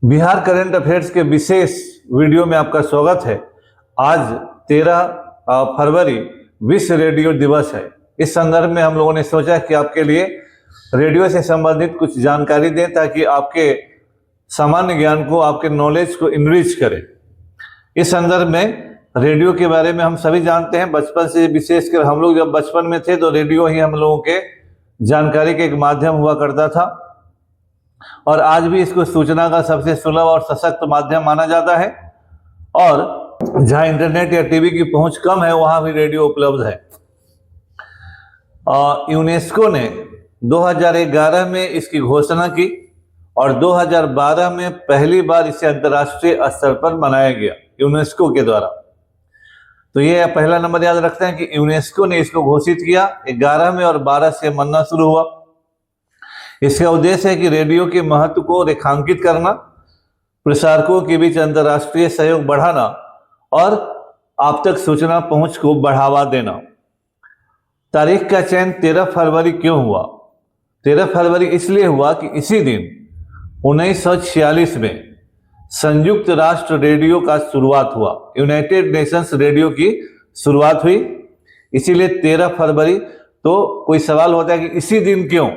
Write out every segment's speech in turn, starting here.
Bihar current affairs के विशेष video में आपका स्वागत है। आज 13 फरवरी विश्व रेडियो दिवस है। इस संदर्भ में हम लोगों ने सोचा कि आपके लिए रेडियो से संबंधित कुछ जानकारी दें ताकि आपके सामान्य ज्ञान को, आपके नॉलेज को इनरिच करें। इस संदर्भ में रेडियो के बारे में हम सभी जानते हैं, बचपन से विशेषकर हम लोग जब बचपन में थे तो रेडियो ही हम लोगों के जानकारी के एक माध्यम हुआ करता था और आज भी इसको सूचना का सबसे सुलभ और सशक्त माध्यम माना जाता है। और जहां इंटरनेट या टीवी की पहुंच कम है वहां भी रेडियो उपलब्ध है। यूनेस्को ने 2011 में इसकी घोषणा की और 2012 में पहली बार इसे अंतर्राष्ट्रीय स्तर पर मनाया गया यूनेस्को के द्वारा। तो ये पहला नंबर याद रखते हैं कि यूनेस्को ने इसको घोषित किया, 11 में और 12 से मनना शुरू हुआ। इसका उद्देश्य है कि रेडियो के महत्व को रेखांकित करना, प्रसारकों के बीच अंतर्राष्ट्रीय सहयोग बढ़ाना और आप तक सूचना पहुंच को बढ़ावा देना। तारीख का चयन 13 फरवरी क्यों हुआ? 13 फरवरी इसलिए हुआ कि इसी दिन 1946 में संयुक्त राष्ट्र रेडियो का शुरुआत हुआ, यूनाइटेड नेशंस रेडियो की शुरुआत हुई, इसीलिए 13 फरवरी। तो कोई सवाल होता है कि इसी दिन क्यों?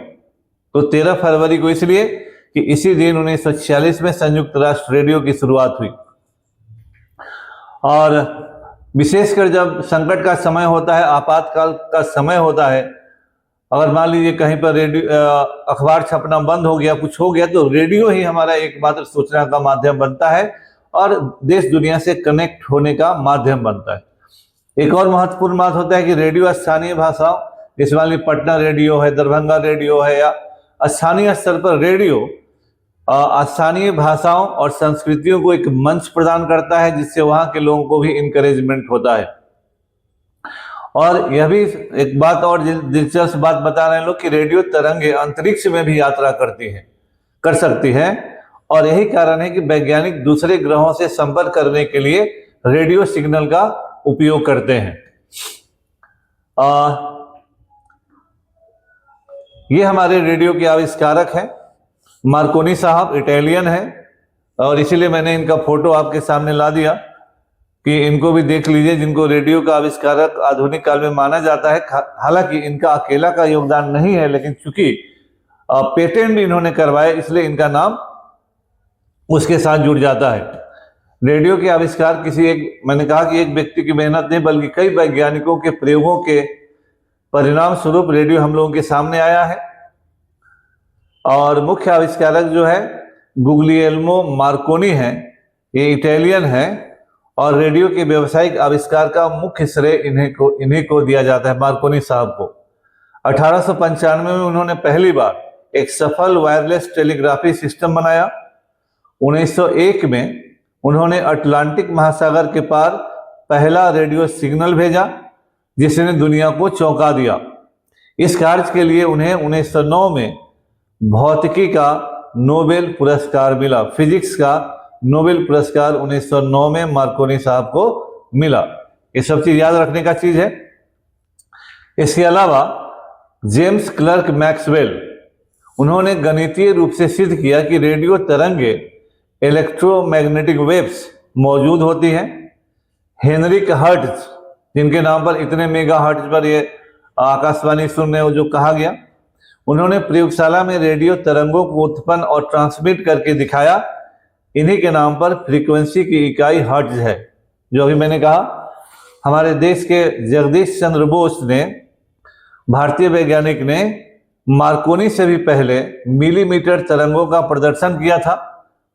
तो 13 फरवरी को इसलिए कि इसी दिन 1946 में संयुक्त राष्ट्र रेडियो की शुरुआत हुई। और विशेषकर जब संकट का समय होता है, आपातकाल का समय होता है, अगर मान लीजिए कहीं पर रेडियो अखबार छपना बंद हो गया, कुछ हो गया, तो रेडियो ही हमारा एकमात्र सूचना का माध्यम बनता है और देश दुनिया से कनेक्ट होने का माध्यम बनता है। एक और महत्वपूर्ण बात होता है कि रेडियो स्थानीय भाषाओं, जैसे मान लीजिए पटना रेडियो है, दरभंगा रेडियो है, या स्थानीय स्तर पर रेडियो स्थानीय भाषाओं और संस्कृतियों को एक मंच प्रदान करता है जिससे वहां के लोगों को भी इंकरेजमेंट होता है। और यह भी एक बात और दिलचस्प बात बता रहे हैं लोग कि रेडियो तरंगे अंतरिक्ष में भी यात्रा कर सकती हैं और यही कारण है कि वैज्ञानिक दूसरे ग्रहों से संपर्क करने के लिए रेडियो सिग्नल का उपयोग करते हैं। ये हमारे रेडियो के आविष्कारक हैं, मार्कोनी साहब, इटालियन हैं और इसीलिए मैंने इनका फोटो आपके सामने ला दिया कि इनको भी देख लीजिए, जिनको रेडियो का आविष्कारक आधुनिक काल में माना जाता है। हालांकि इनका अकेला का योगदान नहीं है, लेकिन चूंकि पेटेंट इन्होंने करवाए इसलिए इनका नाम उसके साथ जुड़ जाता है। रेडियो के आविष्कार मैंने कहा कि एक व्यक्ति की मेहनत नहीं बल्कि कई वैज्ञानिकों के प्रयोगों के परिणाम स्वरूप रेडियो हम लोगों के सामने आया है। और मुख्य आविष्कारक जो है गुग्लिएल्मो मार्कोनी हैं, ये इटालियन हैं और रेडियो के व्यावसायिक आविष्कार का मुख्य श्रेय इन्हीं को दिया जाता है, मार्कोनी साहब को। 1895 में उन्होंने पहली बार एक सफल वायरलेस टेलीग्राफी सिस्टम बनाया। 1901 में उन्होंने अटलांटिक महासागर के पार पहला रेडियो सिग्नल भेजा जिसने दुनिया को चौंका दिया। इस कार्य के लिए उन्हें 1909 में भौतिकी का नोबेल पुरस्कार मिला। फिजिक्स का नोबेल पुरस्कार 1909 में मार्कोनी साहब को मिला। ये सब चीज याद रखने का चीज है। इसके अलावा जेम्स क्लर्क मैक्सवेल, उन्होंने गणितीय रूप से सिद्ध किया कि रेडियो तरंगे इलेक्ट्रोमैग्नेटिक वेव्स मौजूद होती हैं। हेनरिक हर्ट्ज, जिनके नाम पर इतने मेगा हर्ट्ज पर ये आकाशवाणी सुनने जो कहा गया, उन्होंने प्रयोगशाला में रेडियो तरंगों को उत्पन्न और ट्रांसमिट करके दिखाया। इन्हीं के नाम पर फ्रीक्वेंसी की इकाई हर्ट्ज है। जो अभी मैंने कहा, हमारे देश के जगदीश चंद्र बोस ने, भारतीय वैज्ञानिक ने मार्कोनी से भी पहले मिलीमीटर तरंगों का प्रदर्शन किया था,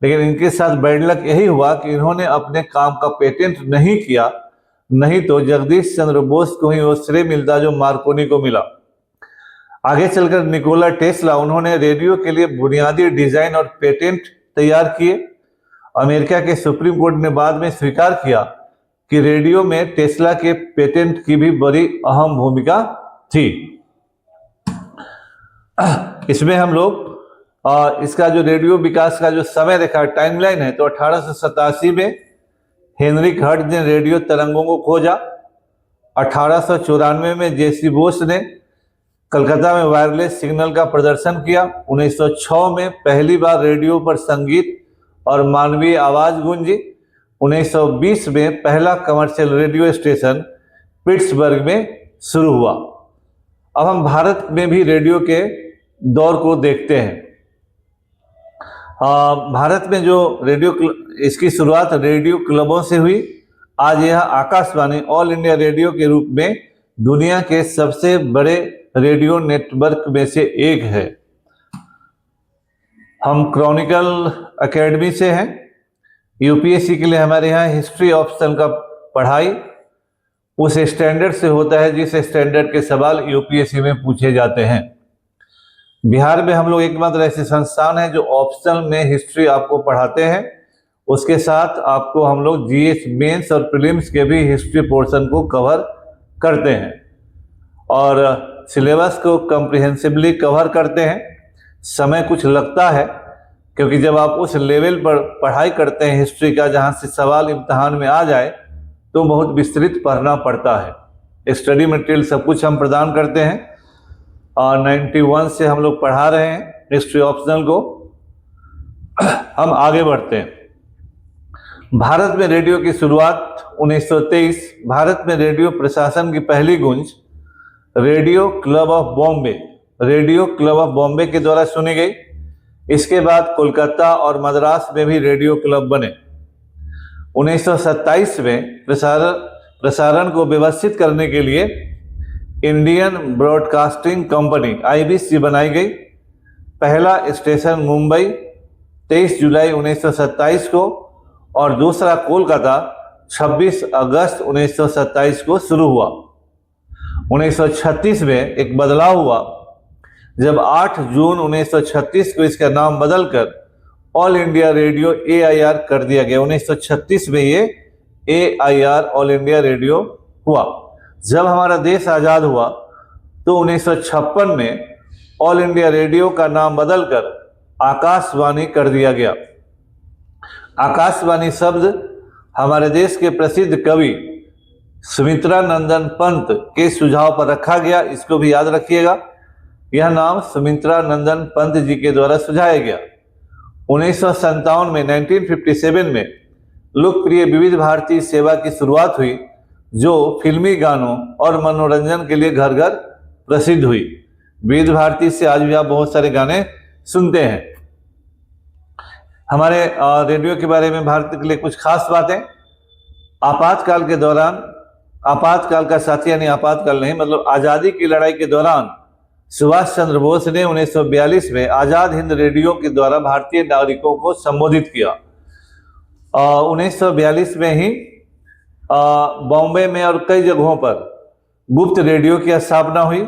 लेकिन इनके साथ बैड लक यही हुआ कि इन्होंने अपने काम का पेटेंट नहीं किया, नहीं तो जगदीश चंद्र बोस को ही वो श्रेय मिलता जो मार्कोनी को मिला। आगे चलकर निकोला टेस्ला, उन्होंने रेडियो के लिए बुनियादी डिजाइन और पेटेंट तैयार किए। अमेरिका के सुप्रीम कोर्ट ने बाद में स्वीकार किया कि रेडियो में टेस्ला के पेटेंट की भी बड़ी अहम भूमिका थी। इसमें हम लोग इसका जो रेडियो विकास का जो समय रेखा टाइमलाइन है, तो 1887 में हेनरिक हर्ट्ज ने रेडियो तरंगों को खोजा। 1894 में जेसी बोस ने कलकत्ता में वायरलेस सिग्नल का प्रदर्शन किया। 1906 में पहली बार रेडियो पर संगीत और मानवीय आवाज गूंजी। 1920 में पहला कमर्शियल रेडियो स्टेशन पिट्सबर्ग में शुरू हुआ। अब हम भारत में भी रेडियो के दौर को देखते हैं। भारत में जो इसकी शुरुआत रेडियो क्लबों से हुई। आज यह आकाशवाणी ऑल इंडिया रेडियो के रूप में दुनिया के सबसे बड़े रेडियो नेटवर्क में से एक है। हम क्रॉनिकल एकेडमी से हैं। यूपीएससी के लिए हमारे यहाँ हिस्ट्री ऑप्शन का पढ़ाई उस स्टैंडर्ड से होता है जिस स्टैंडर्ड के सवाल यूपीएससी में पूछे जाते हैं। बिहार में हम लोग एकमात्र ऐसे संस्थान हैं जो ऑप्शनल में हिस्ट्री आपको पढ़ाते हैं। उसके साथ आपको हम लोग जीएस मेंस और प्रीलिम्स के भी हिस्ट्री पोर्शन को कवर करते हैं और सिलेबस को कॉम्प्रिहेंसिवली कवर करते हैं। समय कुछ लगता है क्योंकि जब आप उस लेवल पर पढ़ाई करते हैं हिस्ट्री का जहाँ से सवाल इम्तहान में आ जाए तो बहुत विस्तृत पढ़ना पड़ता है। स्टडी मटेरियल सब कुछ हम प्रदान करते हैं और 91 से हम लोग पढ़ा रहे हैं हिस्ट्री ऑप्शनल को। हम आगे बढ़ते हैं। भारत में रेडियो की शुरुआत 1923। भारत में रेडियो प्रशासन की पहली गूंज रेडियो क्लब ऑफ बॉम्बे के द्वारा सुनी गई। इसके बाद कोलकाता और मद्रास में भी रेडियो क्लब बने। 1927 में प्रसारण को व्यवस्थित करने के लिए इंडियन ब्रॉडकास्टिंग कंपनी IBC बनाई गई। पहला स्टेशन मुंबई 23 जुलाई 1927 को और दूसरा कोलकाता 26 अगस्त 1927 को शुरू हुआ। 1936 में एक बदलाव हुआ जब 8 जून 1936 को इसका नाम बदलकर ऑल इंडिया रेडियो AIR कर दिया गया। 1936 में ये AIR ऑल इंडिया रेडियो हुआ। जब हमारा देश आज़ाद हुआ तो 1956 में ऑल इंडिया रेडियो का नाम बदलकर आकाशवाणी कर दिया गया। आकाशवाणी शब्द हमारे देश के प्रसिद्ध कवि सुमित्रा नंदन पंत के सुझाव पर रखा गया। इसको भी याद रखिएगा, यह नाम सुमित्रा नंदन पंत जी के द्वारा सुझाया गया। 1957 में 1957 में लोकप्रिय विविध भारती सेवा की शुरुआत हुई जो फिल्मी गानों और मनोरंजन के लिए घर घर प्रसिद्ध हुई। विविध भारती से आज भी आप बहुत सारे गाने सुनते हैं। हमारे रेडियो के बारे में भारत के लिए कुछ खास बातें। आपातकाल के दौरान, आपातकाल का साथी यानी आपातकाल नहीं मतलब आज़ादी की लड़ाई के दौरान सुभाष चंद्र बोस ने 1942 में आज़ाद हिंद रेडियो के द्वारा भारतीय नागरिकों को संबोधित किया। 1942 में ही बॉम्बे में और कई जगहों पर गुप्त रेडियो की स्थापना हुई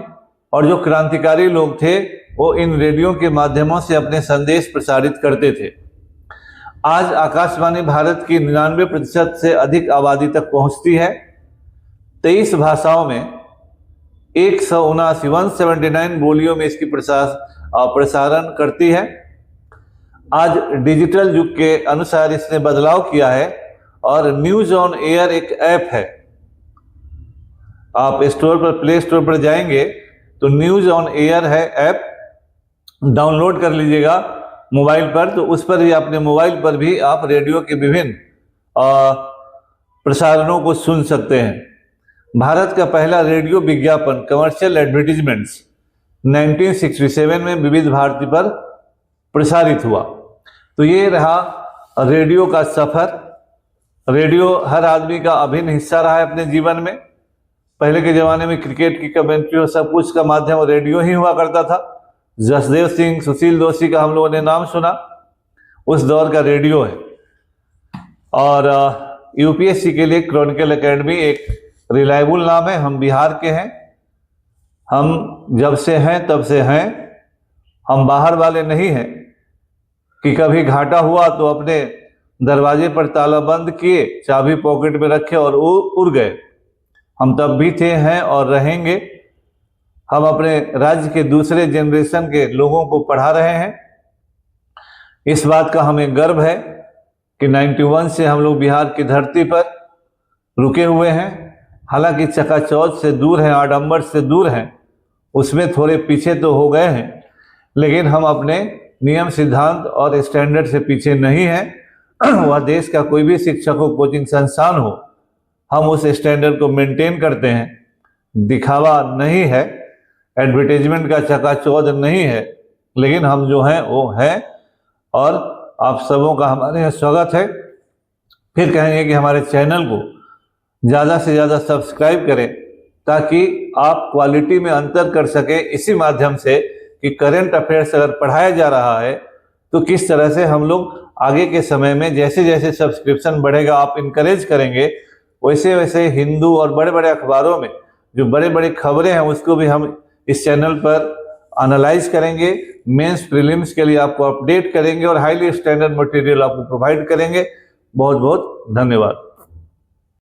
और जो क्रांतिकारी लोग थे वो इन रेडियो के माध्यमों से अपने संदेश प्रसारित करते थे। आज आकाशवाणी भारत की 99% से अधिक आबादी तक पहुंचती है। 23 भाषाओं में 179 बोलियों में इसकी प्रसारण करती है। आज डिजिटल युग के अनुसार इसने बदलाव किया है और न्यूज ऑन एयर एक ऐप है। आप प्ले स्टोर पर जाएंगे तो न्यूज ऑन एयर है ऐप, डाउनलोड कर लीजिएगा मोबाइल पर। तो उस पर भी अपने मोबाइल पर भी आप रेडियो के विभिन्न प्रसारणों को सुन सकते हैं। भारत का पहला रेडियो विज्ञापन कमर्शियल एडवर्टीजमेंट्स 1967 में विविध भारती पर प्रसारित हुआ। तो ये रहा रेडियो का सफर। रेडियो हर आदमी का अभिन्न हिस्सा रहा है अपने जीवन में। पहले के ज़माने में क्रिकेट की कमेंट्री और सब कुछ का माध्यम रेडियो ही हुआ करता था। जसदेव सिंह, सुशील दोषी का हम लोगों ने नाम सुना, उस दौर का रेडियो है। और यूपीएससी के लिए क्रॉनिकल एकेडमी एक रिलायबल नाम है। हम बिहार के हैं, हम जब से हैं तब से हैं। हम बाहर वाले नहीं हैं कि कभी घाटा हुआ तो अपने दरवाजे पर ताला बंद किए, चाबी पॉकेट में रखे और उड़ गए। हम तब भी थे, हैं और रहेंगे। हम अपने राज्य के दूसरे जनरेशन के लोगों को पढ़ा रहे हैं। इस बात का हमें गर्व है कि 91 से हम लोग बिहार की धरती पर रुके हुए हैं। हालांकि चकाचौंध से दूर हैं, आडंबर से दूर हैं, उसमें थोड़े पीछे तो हो गए हैं, लेकिन हम अपने नियम सिद्धांत और स्टैंडर्ड से पीछे नहीं हैं। वह देश का कोई भी शिक्षक हो, कोचिंग संस्थान हो, हम उस स्टैंडर्ड को मेंटेन करते हैं। दिखावा नहीं है, एडवर्टाइजमेंट का चकाचौंध नहीं है, लेकिन हम जो हैं वो हैं। और आप सबों का हमारे यहाँ स्वागत है। फिर कहेंगे कि हमारे चैनल को ज़्यादा से ज़्यादा सब्सक्राइब करें, ताकि आप क्वालिटी में अंतर कर सकें इसी माध्यम से कि करंट अफेयर्स अगर पढ़ाया जा रहा है तो किस तरह से हम लोग आगे के समय में जैसे जैसे सब्सक्रिप्शन बढ़ेगा, आप इनकरेज करेंगे, वैसे वैसे हिंदू और बड़े बड़े अखबारों में जो बड़े बड़े खबरें हैं उसको भी हम इस चैनल पर एनालाइज करेंगे, मेंस प्रीलिम्स के लिए आपको अपडेट करेंगे और हाईली स्टैंडर्ड मटेरियल आपको प्रोवाइड करेंगे। बहुत बहुत धन्यवाद।